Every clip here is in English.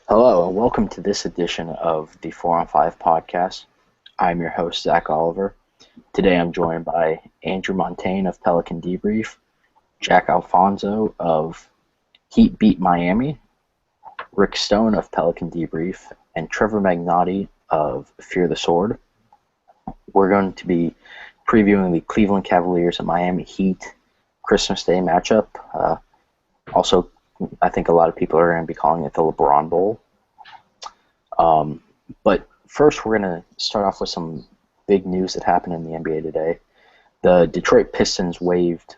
Hello, and welcome to this edition of the 4 on 5 podcast. I'm your host, Zach Oliver. Today I'm joined by Andrew Montaigne of Pelican Debrief, Jack Alfonso of Heat Beat Miami, Rick Stone of Pelican Debrief, and Trevor Magnotti of Fear the Sword. We're going to be previewing the Cleveland Cavaliers and Miami Heat Christmas Day matchup. Also, I think a lot of people are going to be calling it the LeBron Bowl. But first, we're going to start off with some big news that happened in the NBA today. The Detroit Pistons waived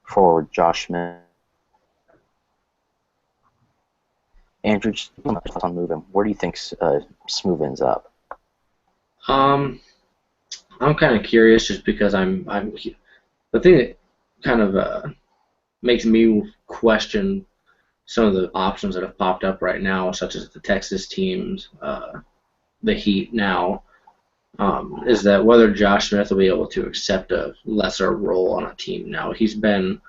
forward Josh Smith. Andrew, just on moving. Where do you think Smooth ends up? I'm kind of curious just because I'm the thing that kind of makes me question some of the options that have popped up right now, such as the Texas teams, the Heat now, is that whether Josh Smith will be able to accept a lesser role on a team now. He's been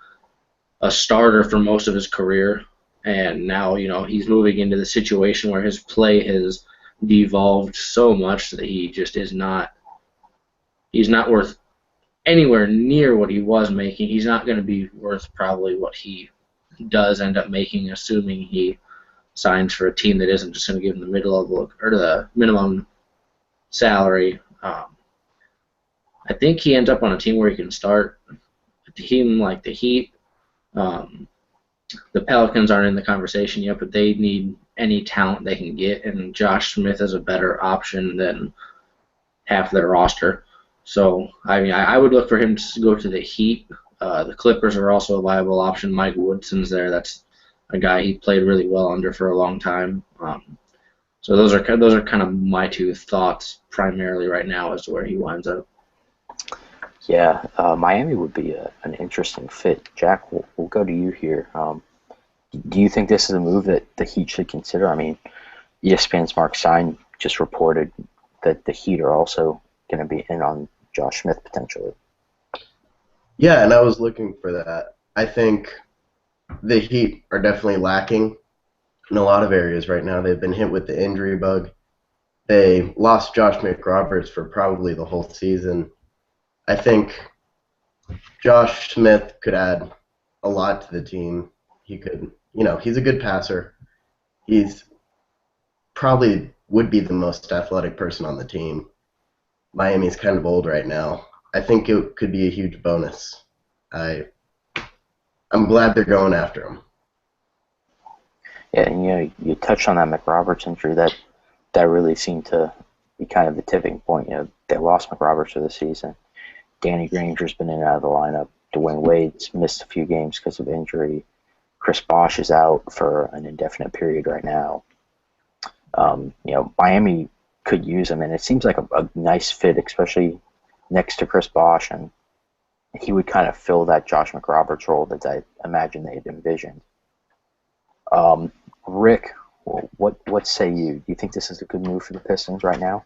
a starter for most of his career, and now he's moving into the situation where his play has devolved so much that he just is not. He's not worth anywhere near what he was making. He's not going to be worth probably what he does end up making, assuming he signs for a team that isn't just going to give him the mid-level or the minimum salary. I think he ends up on a team where he can start. A team like the Heat, the Pelicans aren't in the conversation yet, but they need any talent they can get, and Josh Smith is a better option than half their roster. So, I would look for him to go to the Heat. The Clippers are also a viable option. Mike Woodson's there. That's a guy he played really well under for a long time. So those are kind of my two thoughts primarily right now as to where he winds up. Yeah, Miami would be an interesting fit. Jack, we'll go to you here. Do you think this is a move that the Heat should consider? I mean, ESPN's Mark Stein just reported that the Heat are also going to be in on Josh Smith potentially. Yeah, and I was looking for that. I think the Heat are definitely lacking in a lot of areas right now. They've been hit with the injury bug. They lost Josh McRoberts for probably the whole season. I think Josh Smith could add a lot to the team. He could, he's a good passer. He's probably would be the most athletic person on the team. Miami's kind of old right now. I think it could be a huge bonus. I'm glad they're going after him. Yeah, and you touched on that McRoberts injury. That really seemed to be kind of the tipping point. They lost McRoberts for the season. Danny Granger's been in and out of the lineup. Dwayne Wade's missed a few games because of injury. Chris Bosh is out for an indefinite period right now. Miami could use him, and it seems like a nice fit, especially next to Chris Bosh, and he would kind of fill that Josh McRoberts role that I imagine they had envisioned. Rick, what say you? Do you think this is a good move for the Pistons right now?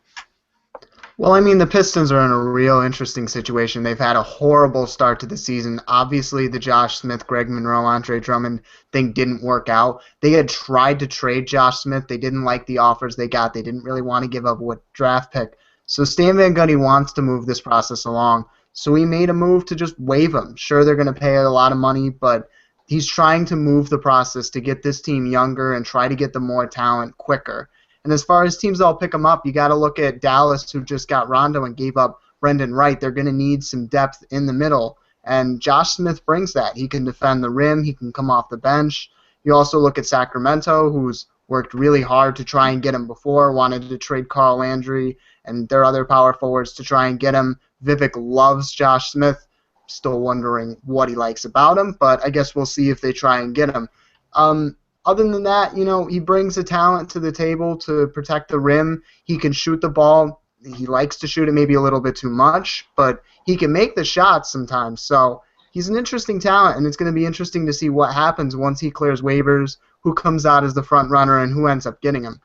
Well, the Pistons are in a real interesting situation. They've had a horrible start to the season. Obviously, the Josh Smith, Greg Monroe, Andre Drummond thing didn't work out. They had tried to trade Josh Smith. They didn't like the offers they got. They didn't really want to give up a draft pick. So Stan Van Gundy wants to move this process along. So he made a move to just waive him. Sure, they're going to pay a lot of money, but he's trying to move the process to get this team younger and try to get them more talent quicker. And as far as teams that'll pick them up, you got to look at Dallas, who just got Rondo and gave up Brendan Wright. They're going to need some depth in the middle, and Josh Smith brings that. He can defend the rim. He can come off the bench. You also look at Sacramento, who's worked really hard to try and get him before, wanted to trade Carl Landry and their other power forwards to try and get him. Vivek loves Josh Smith. Still wondering what he likes about him, but I guess we'll see if they try and get him. Other than that, he brings a talent to the table to protect the rim. He can shoot the ball. He likes to shoot it maybe a little bit too much, but he can make the shots sometimes. So he's an interesting talent, and it's going to be interesting to see what happens once he clears waivers, who comes out as the front runner, and who ends up getting him.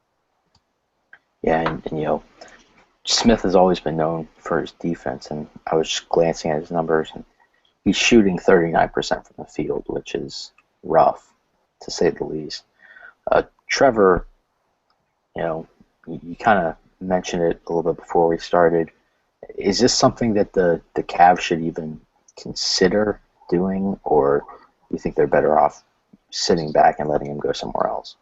Yeah, and Smith has always been known for his defense, and I was just glancing at his numbers, and he's shooting 39% from the field, which is rough, to say the least. Trevor, You kind of mentioned it a little bit before we started. Is this something that the Cavs should even consider doing, or you think they're better off sitting back and letting him go somewhere else?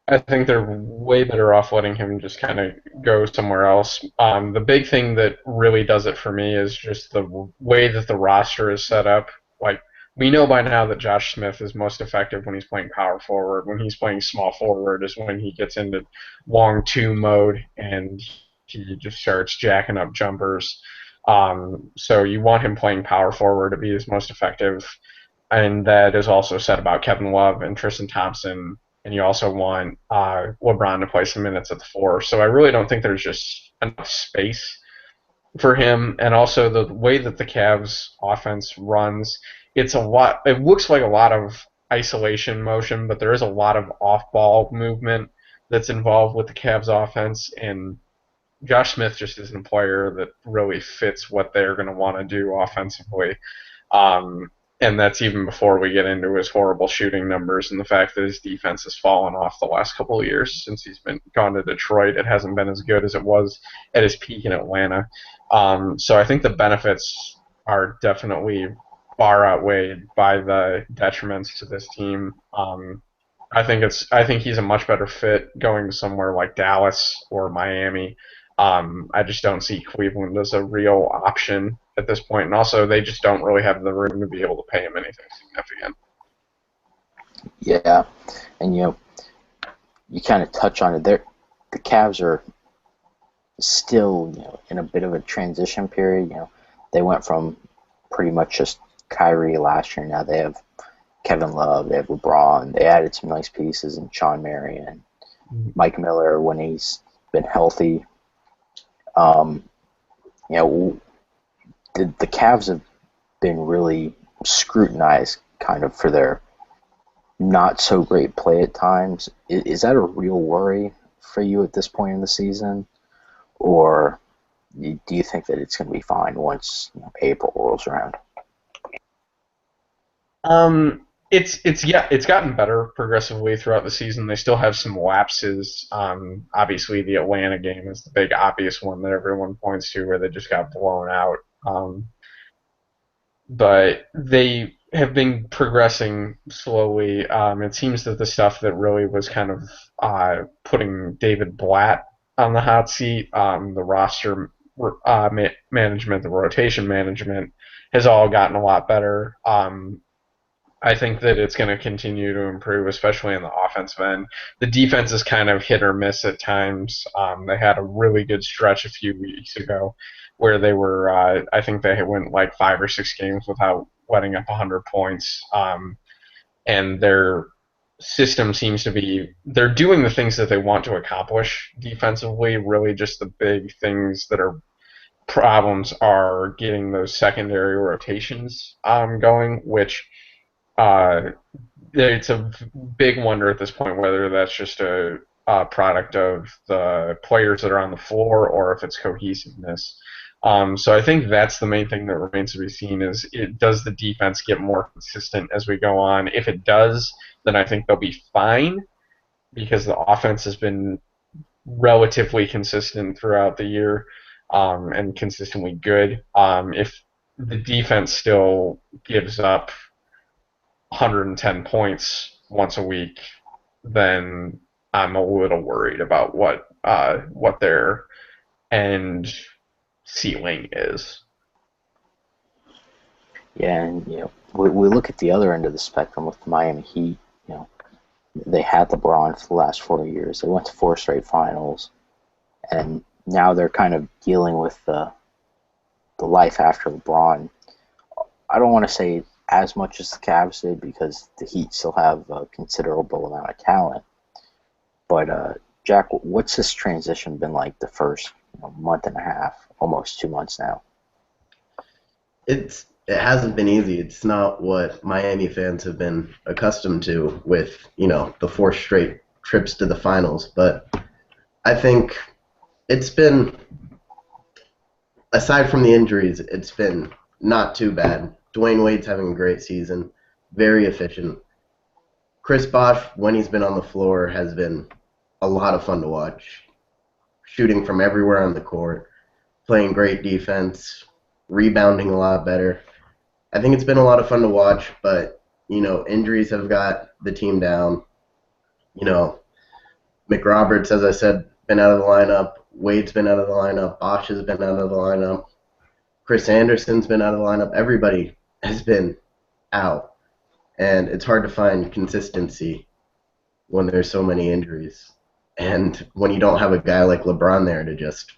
I think they're way better off letting him just kind of go somewhere else. The big thing that really does it for me is just the way that the roster is set up. Like, we know by now that Josh Smith is most effective when he's playing power forward. When he's playing small forward is when he gets into long two mode and he just starts jacking up jumpers. So you want him playing power forward to be his most effective. And that is also said about Kevin Love and Tristan Thompson, and you also want LeBron to play some minutes at the 4. So I really don't think there's just enough space for him. And also the way that the Cavs offense runs, it's a lot. It looks like a lot of isolation motion, but there is a lot of off-ball movement that's involved with the Cavs offense. And Josh Smith just isn't a player that really fits what they're going to want to do offensively. Um, and that's even before we get into his horrible shooting numbers and the fact that his defense has fallen off the last couple of years since he's been gone to Detroit. It hasn't been as good as it was at his peak in Atlanta. So I think the benefits are definitely far outweighed by the detriments to this team. I think he's a much better fit going to somewhere like Dallas or Miami. I just don't see Cleveland as a real option at this point, and also they just don't really have the room to be able to pay him anything significant. Yeah, and you kind of touch on it there. The Cavs are still in a bit of a transition period. They went from pretty much just Kyrie last year. Now they have Kevin Love, they have LeBron. They added some nice pieces in Sean Marion, Mike Miller when he's been healthy. The Cavs have been really scrutinized kind of for their not so great play at times. Is that a real worry for you at this point in the season? Or do you think that it's going to be fine once April rolls around? It's gotten better progressively throughout the season. They still have some lapses. Obviously, the Atlanta game is the big obvious one that everyone points to, where they just got blown out. But they have been progressing slowly. It seems that the stuff that really was kind of putting David Blatt on the hot seat, the roster management, the rotation management, has all gotten a lot better. I think that it's going to continue to improve, especially in the offensive end. The defense is kind of hit or miss at times. They had a really good stretch a few weeks ago where they were, I think they went like 5 or 6 games without letting up 100 points. And their system seems to be, they're doing the things that they want to accomplish defensively. Really just the big things that are problems are getting those secondary rotations going, which it's a big wonder at this point whether that's just a product of the players that are on the floor or if it's cohesiveness. So I think that's the main thing that remains to be seen is does the defense get more consistent as we go on? If it does, then I think they'll be fine because the offense has been relatively consistent throughout the year and consistently good. If the defense still gives up 110 points once a week, then I'm a little worried about what their end ceiling is. Yeah, and we look at the other end of the spectrum with the Miami Heat. They had LeBron for the last 4 years. They went to 4 straight finals, and now they're kind of dealing with the life after LeBron. I don't want to say as much as the Cavs did because the Heat still have a considerable amount of talent. But Jack, what's this transition been like the first month and a half, almost 2 months now? It hasn't been easy. It's not what Miami fans have been accustomed to with, the 4 straight trips to the finals. But I think it's been, aside from the injuries, it's been not too bad. Dwayne Wade's having a great season, very efficient. Chris Bosh, when he's been on the floor, has been a lot of fun to watch. Shooting from everywhere on the court, playing great defense, rebounding a lot better. I think it's been a lot of fun to watch, but, injuries have got the team down. You know, McRoberts, as I said, been out of the lineup. Wade's been out of the lineup. Bosch has been out of the lineup. Chris Anderson's been out of the lineup. Everybody has been out. And it's hard to find consistency when there's so many injuries. And when you don't have a guy like LeBron there to just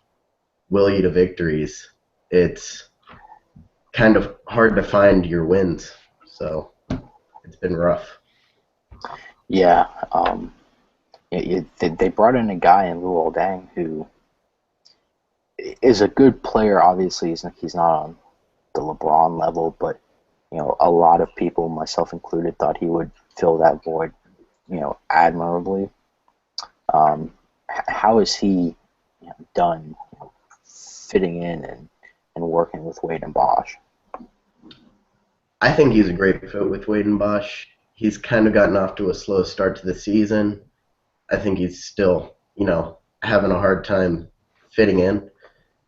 will you to victories, it's kind of hard to find your wins. So it's been rough. Yeah, they brought in a guy in Luol Deng who is a good player. Obviously, he's not on the LeBron level, but a lot of people, myself included, thought he would fill that void, admirably. How is he done fitting in and working with Wade and Bosch? I think he's a great fit with Wade and Bosch. He's kind of gotten off to a slow start to the season. I think he's still, having a hard time fitting in.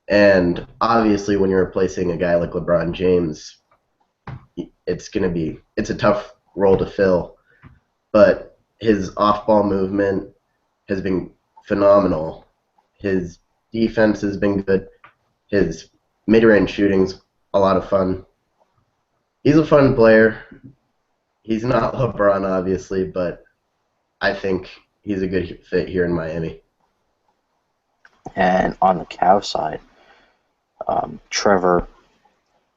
And obviously, when you're replacing a guy like LeBron James, it's a tough role to fill. But his off-ball movement has been phenomenal. His defense has been good. His mid-range shooting's a lot of fun. He's a fun player. He's not LeBron, obviously, but I think he's a good fit here in Miami. And on the Cavs side, Trevor,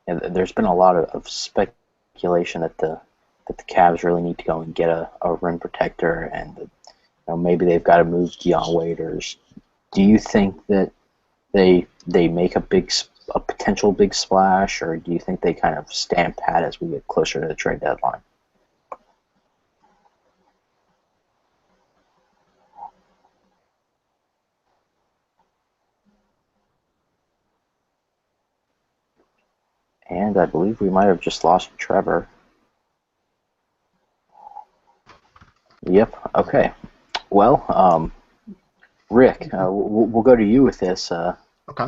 there's been a lot of speculation that the Cavs really need to go and get a rim protector, and maybe they've got to move Dion Waiters. Do you think that they make a potential big splash, or do you think they kind of stand pat as we get closer to the trade deadline? And I believe we might have just lost Trevor. Yep. Okay. Well, Rick, we'll go to you with this. Okay.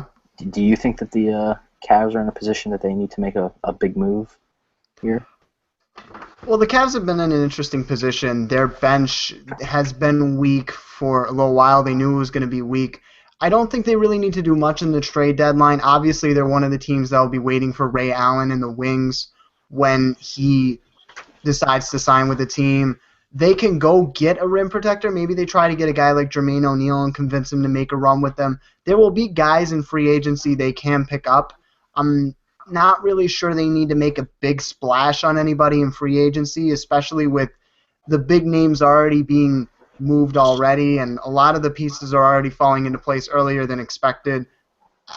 Do you think that the Cavs are in a position that they need to make a big move here? Well, the Cavs have been in an interesting position. Their bench has been weak for a little while. They knew it was going to be weak. I don't think they really need to do much in the trade deadline. Obviously, they're one of the teams that will be waiting for Ray Allen in the wings when he decides to sign with the team. They can go get a rim protector. Maybe they try to get a guy like Jermaine O'Neal and convince him to make a run with them. There will be guys in free agency they can pick up. I'm not really sure they need to make a big splash on anybody in free agency, especially with the big names already being moved already, and a lot of the pieces are already falling into place earlier than expected.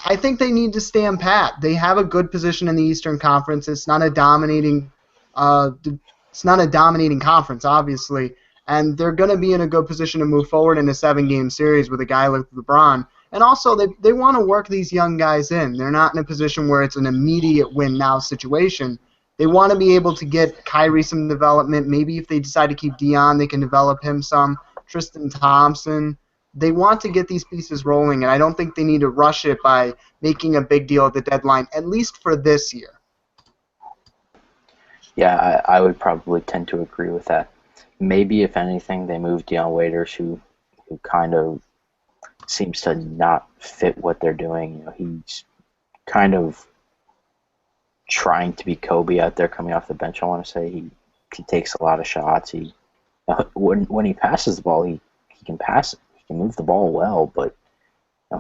I think they need to stand pat. They have a good position in the Eastern Conference. It's not a dominating conference, obviously, and they're going to be in a good position to move forward in a 7-game series with a guy like LeBron. And also, they want to work these young guys in. They're not in a position where it's an immediate win-now situation. They want to be able to get Kyrie some development. Maybe if they decide to keep Dion, they can develop him some. Tristan Thompson. They want to get these pieces rolling, and I don't think they need to rush it by making a big deal at the deadline, at least for this year. Yeah, I would probably tend to agree with that. Maybe, if anything, they move Dion Waiters, who kind of seems to not fit what they're doing. He's kind of trying to be Kobe out there coming off the bench. I want to say he takes a lot of shots. When he passes the ball, he can pass it. He can move the ball well, but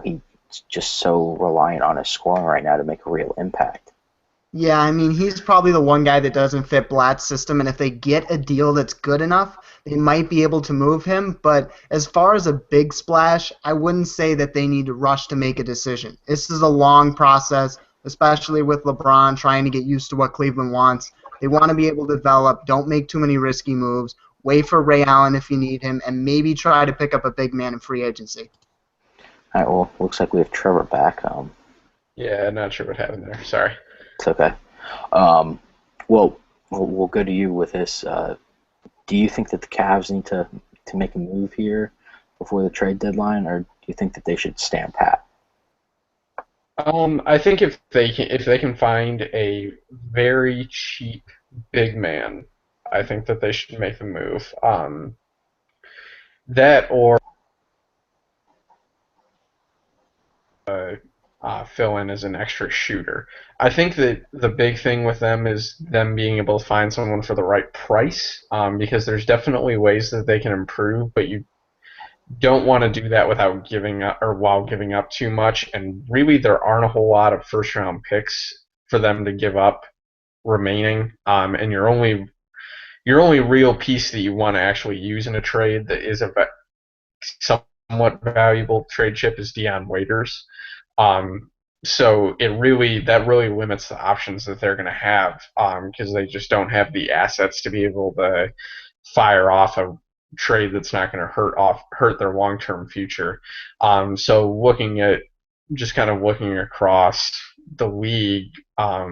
he's just so reliant on his scoring right now to make a real impact. Yeah, I mean, he's probably the one guy that doesn't fit Blatt's system, and if they get a deal that's good enough, they might be able to move him. But as far as a big splash, I wouldn't say that they need to rush to make a decision. This is a long process, especially with LeBron trying to get used to what Cleveland wants. They want to be able to develop, don't make too many risky moves, wait for Ray Allen if you need him, and maybe try to pick up a big man in free agency. All right, well, looks like we have Trevor back. Yeah, not sure what happened there. Sorry. It's okay. Well, we'll go to you with this. Do you think that the Cavs need to make a move here? before the trade deadline, or do you think that they should stand pat? I think if they can find a very cheap big man, I think that they should make the move. That or fill in as an extra shooter. I think that the big thing with them is them being able to find someone for the right price, because there's definitely ways that they can improve, but you don't want to do that without giving up or while giving up too much. And really, there aren't a whole lot of first round picks for them to give up remaining. And your only real piece that you want to actually use in a trade that is a somewhat valuable trade chip is Dion Waiters. Um, so that really limits the options that they're going to have, because they just don't have the assets to be able to fire off a trade that's not going to hurt their long term future. So looking across the league, I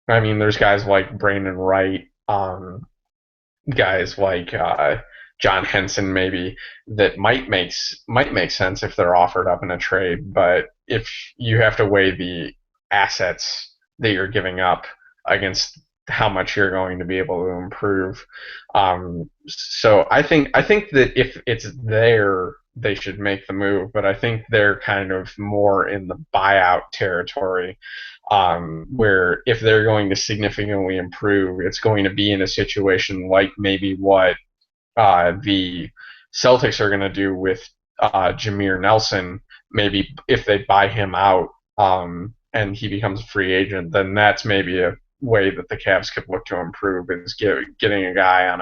mean, there's guys like Brandon Wright, guys like John Henson maybe that might make sense if they're offered up in a trade, but if you have to weigh the assets that you're giving up against how much you're going to be able to improve, so I think that if it's there, they should make the move, but I think they're kind of more in the buyout territory, where if they're going to significantly improve, it's going to be in a situation like maybe what the Celtics are going to do with Jameer Nelson. Maybe if they buy him out, and he becomes a free agent, then that's maybe a way that the Cavs could look to improve is getting a guy on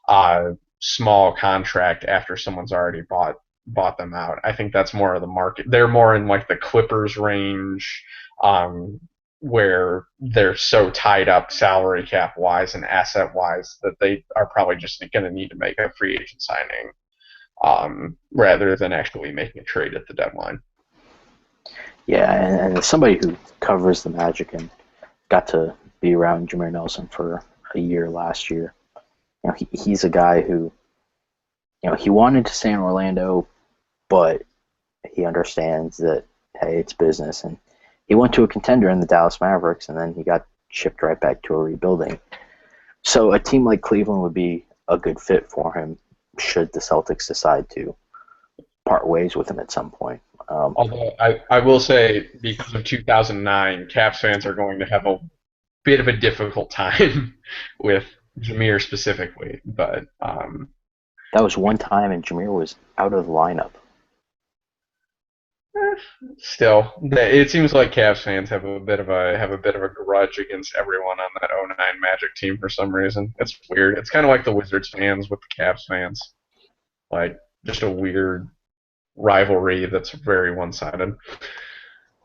a small contract after someone's already bought them out. I think that's more of the market. They're more in like the Clippers range, where they're so tied up salary cap wise and asset wise that they are probably just going to need to make a free agent signing, rather than actually making a trade at the deadline. Yeah, and as somebody who covers the Magic and got to be around Jameer Nelson for a year last year, he's a guy who, he wanted to stay in Orlando, but he understands that, hey, it's business, and he went to a contender in the Dallas Mavericks, and then he got shipped right back to a rebuilding. So a team like Cleveland would be a good fit for him should the Celtics decide to part ways with him at some point. Although I will say, because of 2009, Cavs fans are going to have a bit of a difficult time with Jameer specifically, but that was one time, and Jameer was out of the lineup. Still, it seems like Cavs fans have a bit of a grudge against everyone on that '09 Magic team for some reason. It's weird. It's kind of like the Wizards fans with the Cavs fans, like just a weird rivalry that's very one-sided.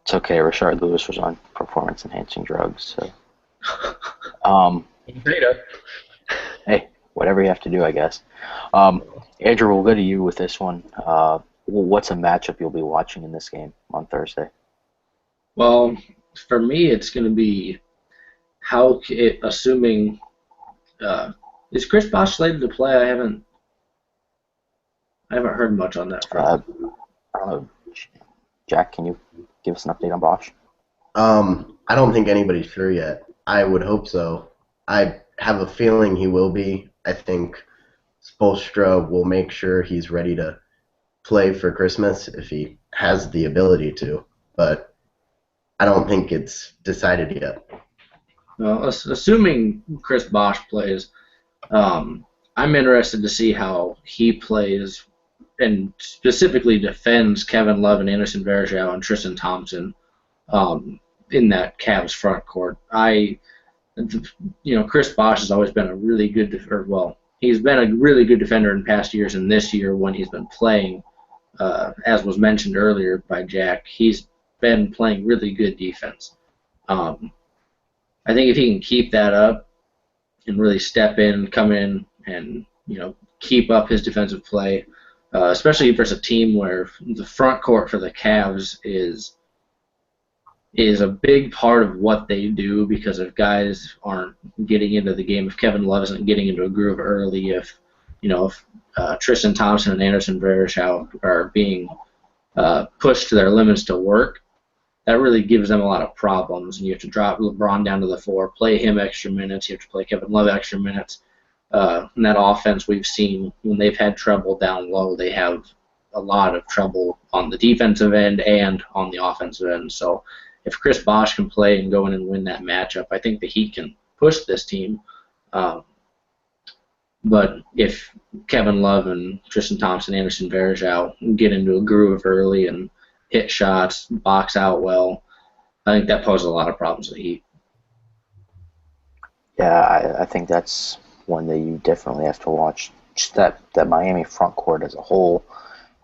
It's okay. Rashard Lewis was on performance-enhancing drugs, so Data. hey, whatever you have to do, I guess. Andrew, we'll go to you with this one. What's a matchup you'll be watching in this game on Thursday? Well, for me, it's going to be assuming is Chris Bosh slated to play? I haven't heard much on that front. I don't know. Jack, can you give us an update on Bosh? I don't think anybody's sure yet. I would hope so. I have a feeling he will be. I think Spoelstra will make sure he's ready to play for Christmas if he has the ability to, but I don't think it's decided yet. Well, assuming Chris Bosh plays, I'm interested to see how he plays and specifically defends Kevin Love and Anderson Varejao and Tristan Thompson in that Cavs front court. Chris Bosh has always been a really good he's been a really good defender in past years, and this year when he's been playing, as was mentioned earlier by Jack, he's been playing really good defense. I think if he can keep that up and really step in, come in, and keep up his defensive play, especially versus a team where the front court for the Cavs is a big part of what they do, because if guys aren't getting into the game, if Kevin Love isn't getting into a groove early, if if Tristan Thompson and Anderson Varejao are being pushed to their limits to work, that really gives them a lot of problems. And you have to drop LeBron down to the floor, play him extra minutes. You have to play Kevin Love extra minutes. And that offense we've seen when they've had trouble down low, they have a lot of trouble on the defensive end and on the offensive end. So if Chris Bosh can play and go in and win that matchup, I think the Heat can push this team. But if Kevin Love and Tristan Thompson, Anderson Varejao get into a groove early and hit shots, box out well, I think that poses a lot of problems to the Heat. Yeah, I think that's one that you definitely have to watch. Just that Miami front court as a whole,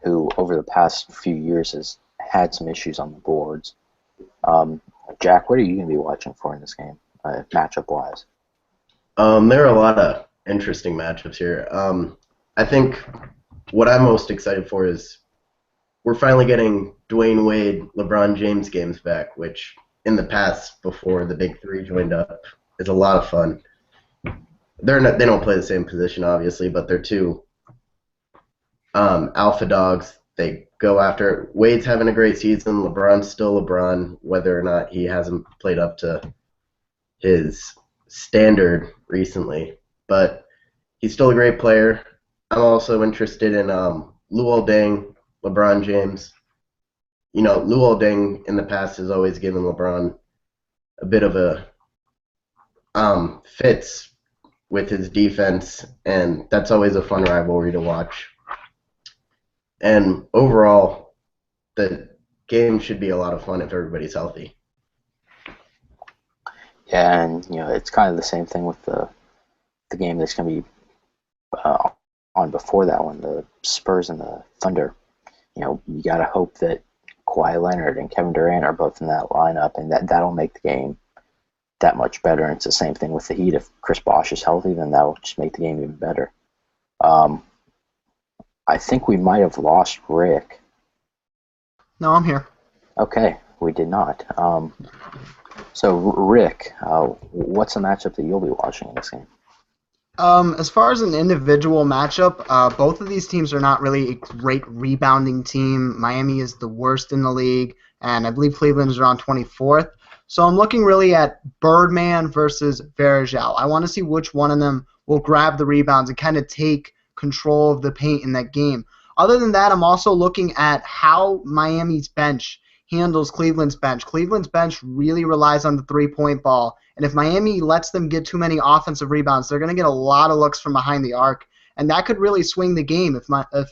who over the past few years has had some issues on the boards. Jack, what are you going to be watching for in this game, matchup-wise? There are a lot of interesting matchups here. I think what I'm most excited for is we're finally getting Dwayne Wade, LeBron James games back, which in the past, before the big three joined up, is a lot of fun. They don't play the same position, obviously, but they're two alpha dogs. They go after it. Wade's having a great season. LeBron's still LeBron, whether or not he hasn't played up to his standard recently. But he's still a great player. I'm also interested in Luol Deng, LeBron James. Luol Deng in the past has always given LeBron a bit of a fits with his defense, and that's always a fun rivalry to watch. And overall, the game should be a lot of fun if everybody's healthy. Yeah, and it's kind of the same thing with the game that's going to be on before that one, the Spurs and the Thunder. You got to hope that Kawhi Leonard and Kevin Durant are both in that lineup, and that'll make the game that much better. And it's the same thing with the Heat. If Chris Bosh is healthy, then that'll just make the game even better. I think we might have lost Rick. No, I'm here. Okay, we did not. So, Rick, what's the matchup that you'll be watching in this game? As far as an individual matchup, both of these teams are not really a great rebounding team. Miami is the worst in the league, and I believe Cleveland is around 24th. So I'm looking really at Birdman versus Varejao. I want to see which one of them will grab the rebounds and kind of take control of the paint in that game. Other than that, I'm also looking at how Miami's bench handles Cleveland's bench. Cleveland's bench really relies on the three-point ball, and if Miami lets them get too many offensive rebounds, they're going to get a lot of looks from behind the arc, and that could really swing the game. If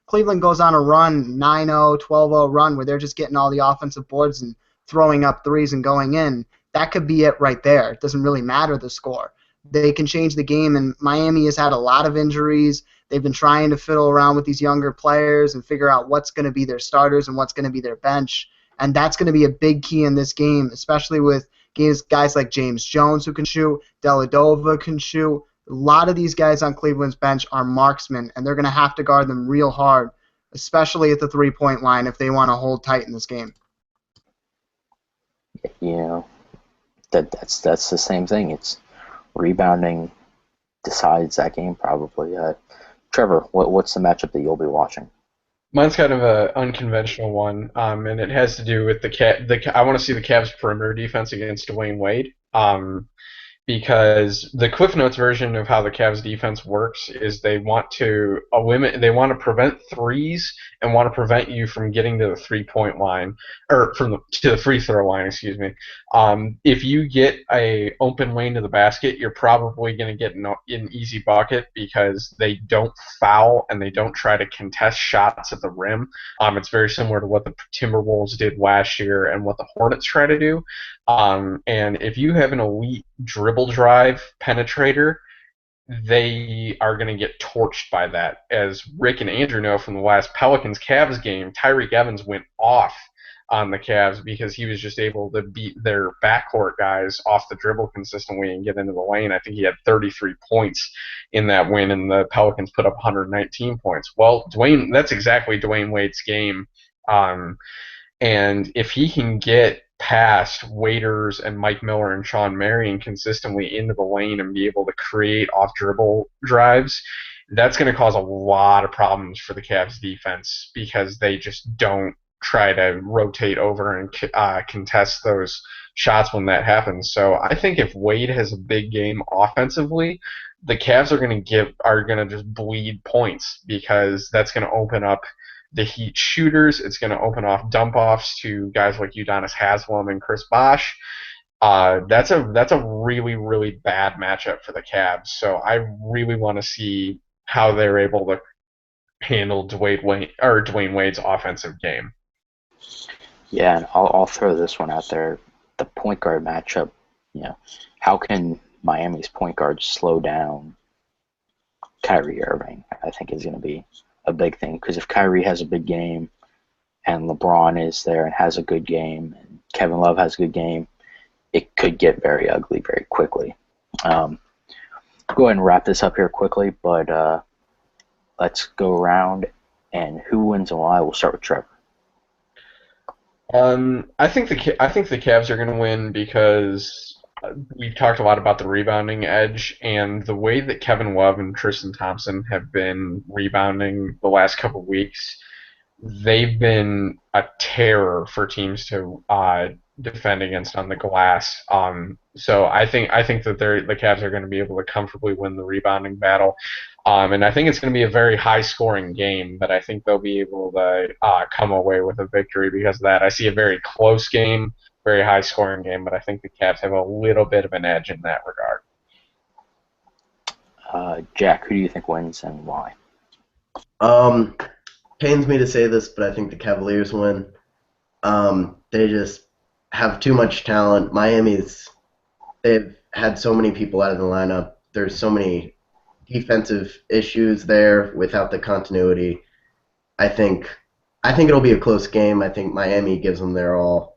Cleveland goes on a run, 9-0, 12-0 run, where they're just getting all the offensive boards and throwing up threes and going in, that could be it right there. It doesn't really matter the score. They can change the game, and Miami has had a lot of injuries. They've been trying to fiddle around with these younger players and figure out what's going to be their starters and what's going to be their bench, and that's going to be a big key in this game, especially with guys like James Jones who can shoot, Deladova can shoot. A lot of these guys on Cleveland's bench are marksmen, and they're going to have to guard them real hard, especially at the three-point line if they want to hold tight in this game. That's the same thing. It's rebounding decides that game probably. Trevor, what's the matchup that you'll be watching? Mine's kind of an unconventional one, and it has to do with I want to see the Cavs' perimeter defense against Dwayne Wade. Because the Cliff Notes version of how the Cavs defense works is they want to prevent threes and want to prevent you from getting to the 3-point line or to the free throw line. Excuse me. If you get a open lane to the basket, you're probably going to get an easy bucket because they don't foul and they don't try to contest shots at the rim. It's very similar to what the Timberwolves did last year and what the Hornets try to do. And if you have an elite dribble drive penetrator, they are going to get torched by that. As Rick and Andrew know from the last Pelicans-Cavs game, Tyreek Evans went off on the Cavs because he was just able to beat their backcourt guys off the dribble consistently and get into the lane. I think he had 33 points in that win, and the Pelicans put up 119 points. Well, that's exactly Dwayne Wade's game. And if he can get past Waiters and Mike Miller and Sean Marion consistently into the lane and be able to create off dribble drives, that's going to cause a lot of problems for the Cavs defense because they just don't try to rotate over and contest those shots when that happens. So I think if Wade has a big game offensively, the Cavs are going to just bleed points because that's going to open up the Heat shooters. It's going to open off dump offs to guys like Udonis Haslem and Chris Bosh. That's a really, really bad matchup for the Cavs. So I really want to see how they're able to handle Dwayne Wade's offensive game. Yeah, and I'll throw this one out there. The point guard matchup, how can Miami's point guard slow down Kyrie Irving? I think is going to be a big thing because if Kyrie has a big game and LeBron is there and has a good game and Kevin Love has a good game, it could get very ugly very quickly. Go ahead and wrap this up here quickly, but let's go around and who wins and why. We'll start with Trevor. I think the Cavs are going to win because we've talked a lot about the rebounding edge and the way that Kevin Love and Tristan Thompson have been rebounding the last couple of weeks. They've been a terror for teams to defend against on the glass. So I think that the Cavs are going to be able to comfortably win the rebounding battle. And I think it's going to be a very high-scoring game, but I think they'll be able to come away with a victory because of that. I see a very close game, very high-scoring game, but I think the Cavs have a little bit of an edge in that regard. Jack, who do you think wins and why? Pains me to say this, but I think the Cavaliers win. They just have too much talent. They've had so many people out of the lineup. There's so many defensive issues there without the continuity. I think it'll be a close game. I think Miami gives them their all,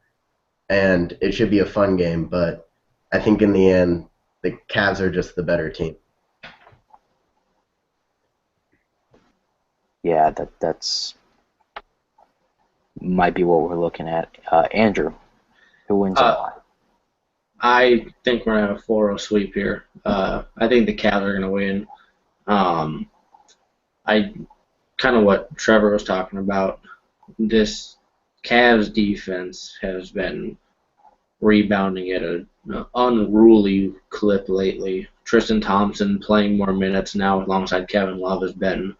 and it should be a fun game. But I think in the end, the Cavs are just the better team. Yeah, that's might be what we're looking at. Andrew, who wins and why? I think we're going to have a 4-0 sweep here. I think the Cavs are going to win. I kind of what Trevor was talking about. This Cavs defense has been rebounding at an unruly clip lately. Tristan Thompson playing more minutes now alongside Kevin Love has been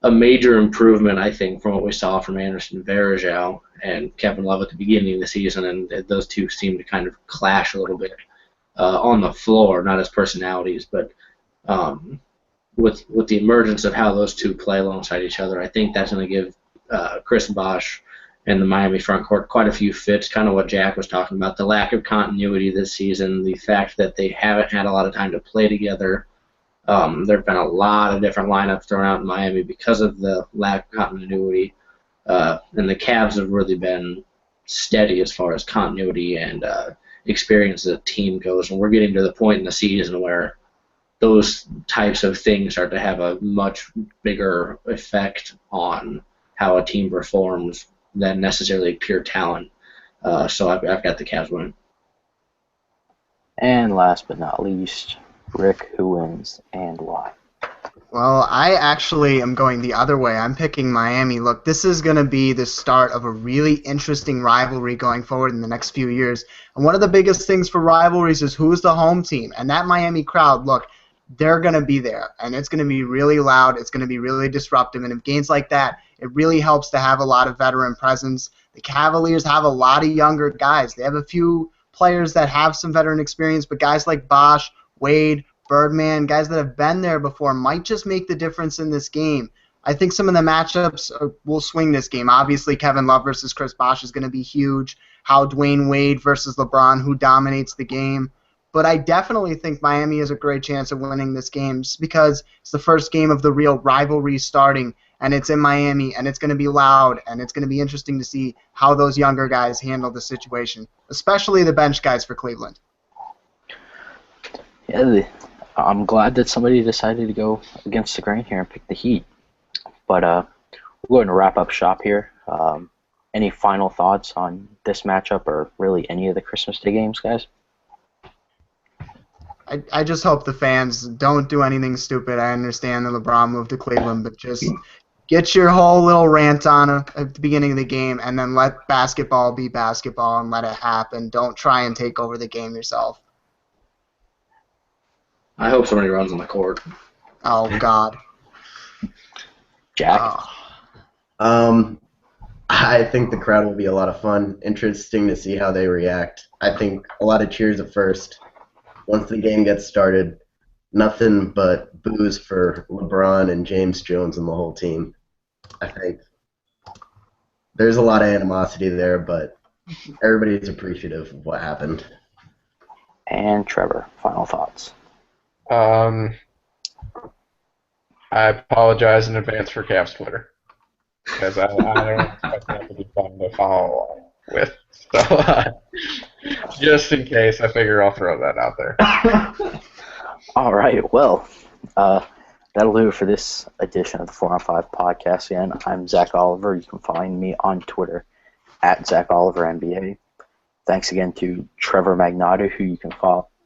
a major improvement, I think, from what we saw from Anderson Varejao and Kevin Love at the beginning of the season, and those two seem to kind of clash a little bit on the floor, not as personalities, but with the emergence of how those two play alongside each other, I think that's going to give Chris Bosh and the Miami front court quite a few fits, kind of what Jack was talking about, the lack of continuity this season, the fact that they haven't had a lot of time to play together. There have been a lot of different lineups thrown out in Miami because of the lack of continuity, and the Cavs have really been steady as far as continuity and experience as a team goes. And we're getting to the point in the season where those types of things start to have a much bigger effect on how a team performs than necessarily pure talent. So I've got the Cavs winning. And last but not least, Rick, who wins and why? Well, I actually am going the other way. I'm picking Miami. Look, this is going to be the start of a really interesting rivalry going forward in the next few years. And one of the biggest things for rivalries is who's the home team. And that Miami crowd, look, they're going to be there. And it's going to be really loud. It's going to be really disruptive. And in games like that, it really helps to have a lot of veteran presence. The Cavaliers have a lot of younger guys. They have a few players that have some veteran experience, but guys like Bosh, Wade, Birdman, guys that have been there before might just make the difference in this game. I think some of the matchups will swing this game. Obviously, Kevin Love versus Chris Bosh is going to be huge. How Dwayne Wade versus LeBron, who dominates the game. But I definitely think Miami has a great chance of winning this game just because it's the first game of the real rivalry starting, and it's in Miami, and it's going to be loud, and it's going to be interesting to see how those younger guys handle the situation, especially the bench guys for Cleveland. Yeah, I'm glad that somebody decided to go against the grain here and pick the Heat. But we're going to wrap up shop here. Any final thoughts on this matchup or really any of the Christmas Day games, guys? I just hope the fans don't do anything stupid. I understand the LeBron move to Cleveland, but just get your whole little rant on at the beginning of the game, and then let basketball be basketball and let it happen. Don't try and take over the game yourself. I hope somebody runs on the court. Oh, God. Jack? Oh. I think the crowd will be a lot of fun. Interesting to see how they react. I think a lot of cheers at first. Once the game gets started, nothing but boos for LeBron and James Jones and the whole team. I think there's a lot of animosity there, but everybody's appreciative of what happened. And Trevor, final thoughts. I apologize in advance for Cavs Twitter, because I don't expect that to be fun to follow along with. So, just in case, I figure I'll throw that out there. All right, well, that'll do it for this edition of the 4 on 5 podcast. Again, I'm Zach Oliver. You can find me on Twitter at ZachOliverNBA. Thanks again to Trevor Magnotti, who you can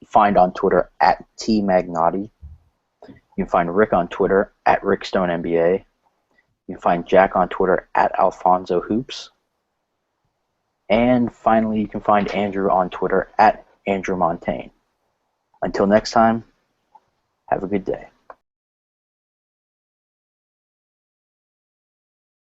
find on Twitter at TMagnotti. You can find Rick on Twitter at RickStoneNBA. You can find Jack on Twitter at AlfonsoHoops. And finally, you can find Andrew on Twitter at AndrewMontaigne. Until next time, have a good day.